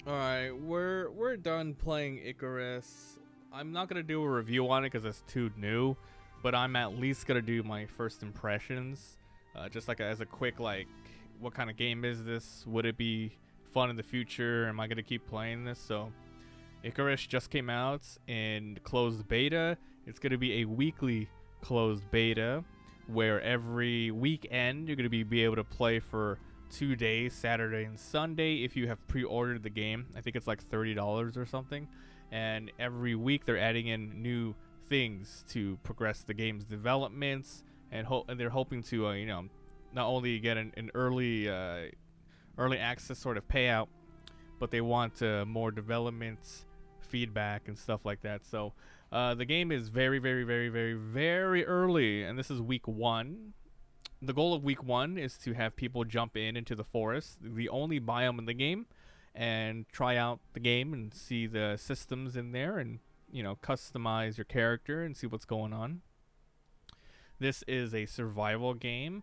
Alright, we're done playing Icarus. I'm not gonna do a review on it because it's too new, but I'm at least gonna do my first impressions. Just like as a quick what kind of game is this? Would it be fun in the future? Am I gonna keep playing this? So Icarus just came out in closed beta. It's gonna be a weekly closed beta where every weekend you're gonna be able to play for 2 days, Saturday and Sunday, if you have pre-ordered the game. I think it's like $30 or something. And every week they're adding in new things to progress the game's developments, and they're hoping to, not only get an early access sort of payout, but they want more development feedback and stuff like that. So the game is very, very, very, very, very early, and this is week 1. The goal of week 1 is to have people jump into the forest, the only biome in the game, and try out the game and see the systems in there, and customize your character and see what's going on. This is a survival game,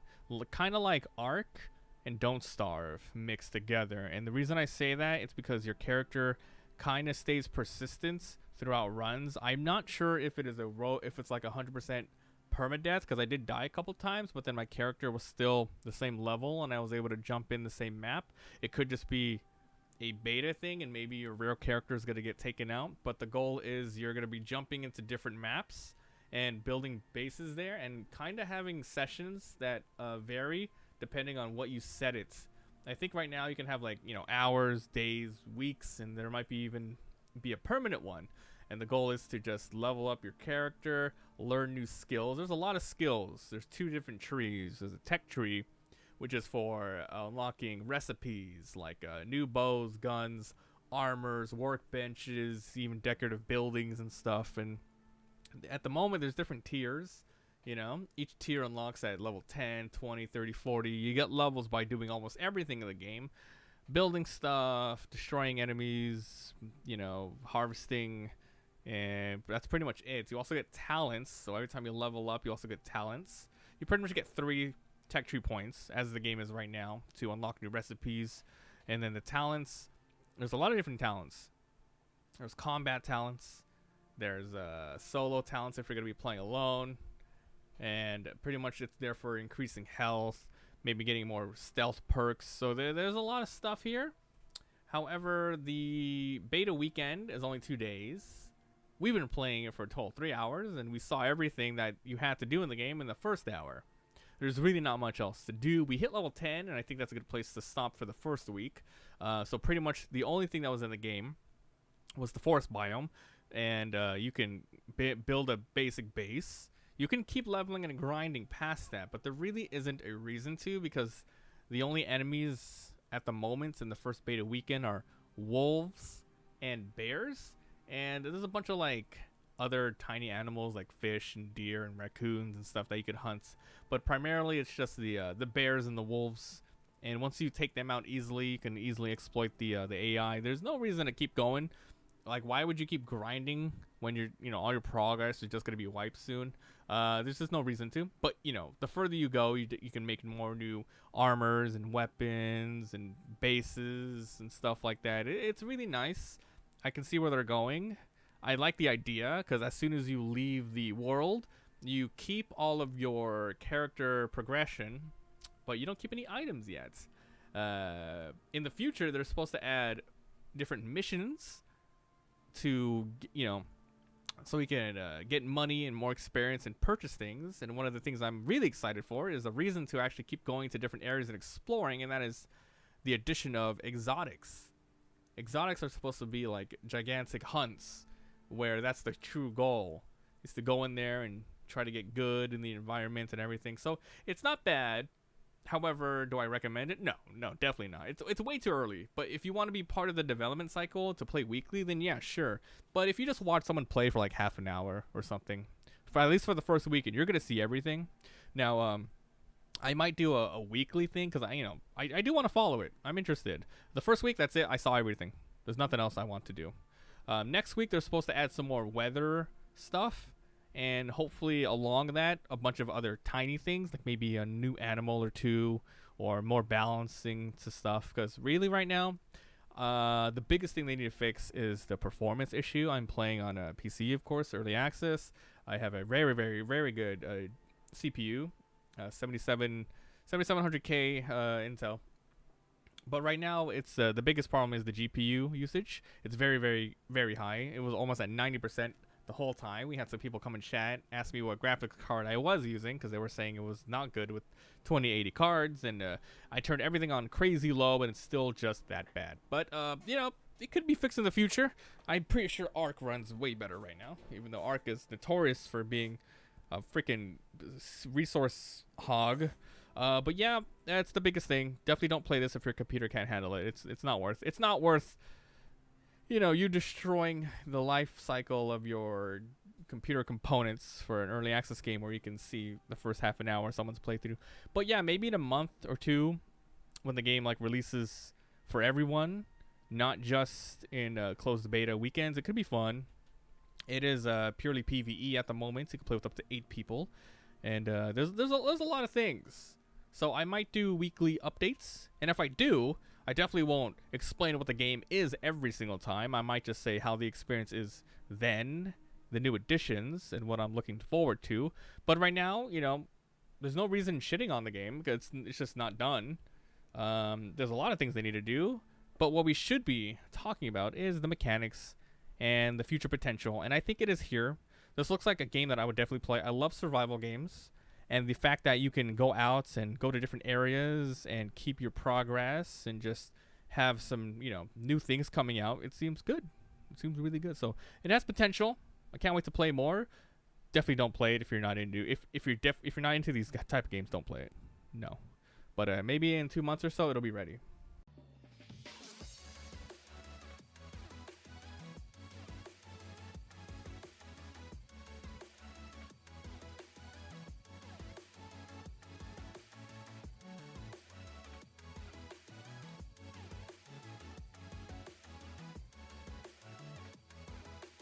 kind of like Ark and Don't Starve mixed together. And the reason I say that, it's because your character kind of stays persistent throughout runs. I'm not sure if it is if it's like 100% permadeath, because I did die a couple times, but then my character was still the same level and I was able to jump in the same map. It could just be a beta thing and maybe your real character is going to get taken out, but the goal is you're going to be jumping into different maps and building bases there, and kind of having sessions that vary depending on what you set it. I think right now you can have hours, days, weeks, and there might even be a permanent one. And the goal is to just level up your character, learn new skills. There's a lot of skills. There's 2 different trees. There's a tech tree, which is for unlocking recipes like new bows, guns, armors, workbenches, even decorative buildings and stuff. And at the moment, there's different tiers. Each tier unlocks at level 10, 20, 30, 40. You get levels by doing almost everything in the game. Building stuff, destroying enemies, harvesting. And that's pretty much it. You also get talents, so every time you level up, you also get talents. You pretty much get 3 tech tree points, as the game is right now, to unlock new recipes. And then the talents, there's a lot of different talents. There's combat talents, there's solo talents if you're going to be playing alone, and pretty much it's there for increasing health, maybe getting more stealth perks. So there's a lot of stuff here. However, the beta weekend is only 2 days. We've been playing it for a total of 3 hours, and we saw everything that you had to do in the game in the first hour. There's really not much else to do. We hit level 10, and I think that's a good place to stop for the first week. So pretty much the only thing that was in the game was the forest biome, and you can build a basic base. You can keep leveling and grinding past that, but there really isn't a reason to, because the only enemies at the moment in the first beta weekend are wolves and bears. And there's a bunch of other tiny animals like fish and deer and raccoons and stuff that you could hunt, but primarily it's just the bears and the wolves. And once you take them out easily, you can easily exploit the AI. There's no reason to keep going. Why would you keep grinding when all your progress is just gonna be wiped soon? There's just no reason to. But the further you go, you can make more new armors and weapons and bases and stuff like that. It's really nice. I can see where they're going. I like the idea, because as soon as you leave the world, you keep all of your character progression, but you don't keep any items yet. In the future, they're supposed to add different missions to, so we can get money and more experience and purchase things. And one of the things I'm really excited for is a reason to actually keep going to different areas and exploring, and that is the addition of exotics. Exotics are supposed to be like gigantic hunts, where that's the true goal, is to go in there and try to get good in the environment and everything. So it's not bad. However, do I recommend it? No, definitely not. It's way too early. But if you want to be part of the development cycle to play weekly, then yeah, sure. But if you just watch someone play for like half an hour or something, at least for the first weekend, you're gonna see everything. Now, I might do a weekly thing, because I do want to follow it. I'm interested. The first week, that's it. I saw everything. There's nothing else I want to do. Next week, they're supposed to add some more weather stuff, and hopefully along that, a bunch of other tiny things, like maybe a new animal or 2, or more balancing to stuff. Because really right now, The biggest thing they need to fix is the performance issue. I'm playing on a PC, of course, early access. I have a very, very, very good CPU, 7700K Intel. But right now, it's the biggest problem is the GPU usage. It's very, very, very high. It was almost at 90% the whole time. We had some people come in chat, ask me what graphics card I was using, because they were saying it was not good with 2080 cards, and I turned everything on crazy low, and it's still just that bad. But, you know, it could be fixed in the future. I'm pretty sure Arc runs way better right now, even though Arc is notorious for being a freaking resource hog. But yeah, that's the biggest thing. Definitely don't play this if your computer can't handle it. It's not worth, you know, you destroying the life cycle of your computer components for an early access game where you can see the first half an hour someone's playthrough. But yeah, maybe in a month or two when the game like releases for everyone, not just in closed beta weekends, it could be fun. It is purely PvE at the moment, so you can play with up to 8 people. And there's a lot of things. So I might do weekly updates, and if I do, I definitely won't explain what the game is every single time. I might just say how the experience is then, the new additions, and what I'm looking forward to. But right now, you know, there's no reason shitting on the game, because it's just not done. There's a lot of things they need to do, but what we should be talking about is the mechanics and the future potential, and I think it is here. This looks like a game that I would definitely play. I love survival games. And the fact that you can go out and go to different areas and keep your progress and just have some, you know, new things coming out, it seems good. It seems really good. So it has potential. I can't wait to play more. Definitely don't play it if you're not into if you're not into these type of games. Don't play it. No. But maybe in 2 months or so it'll be ready.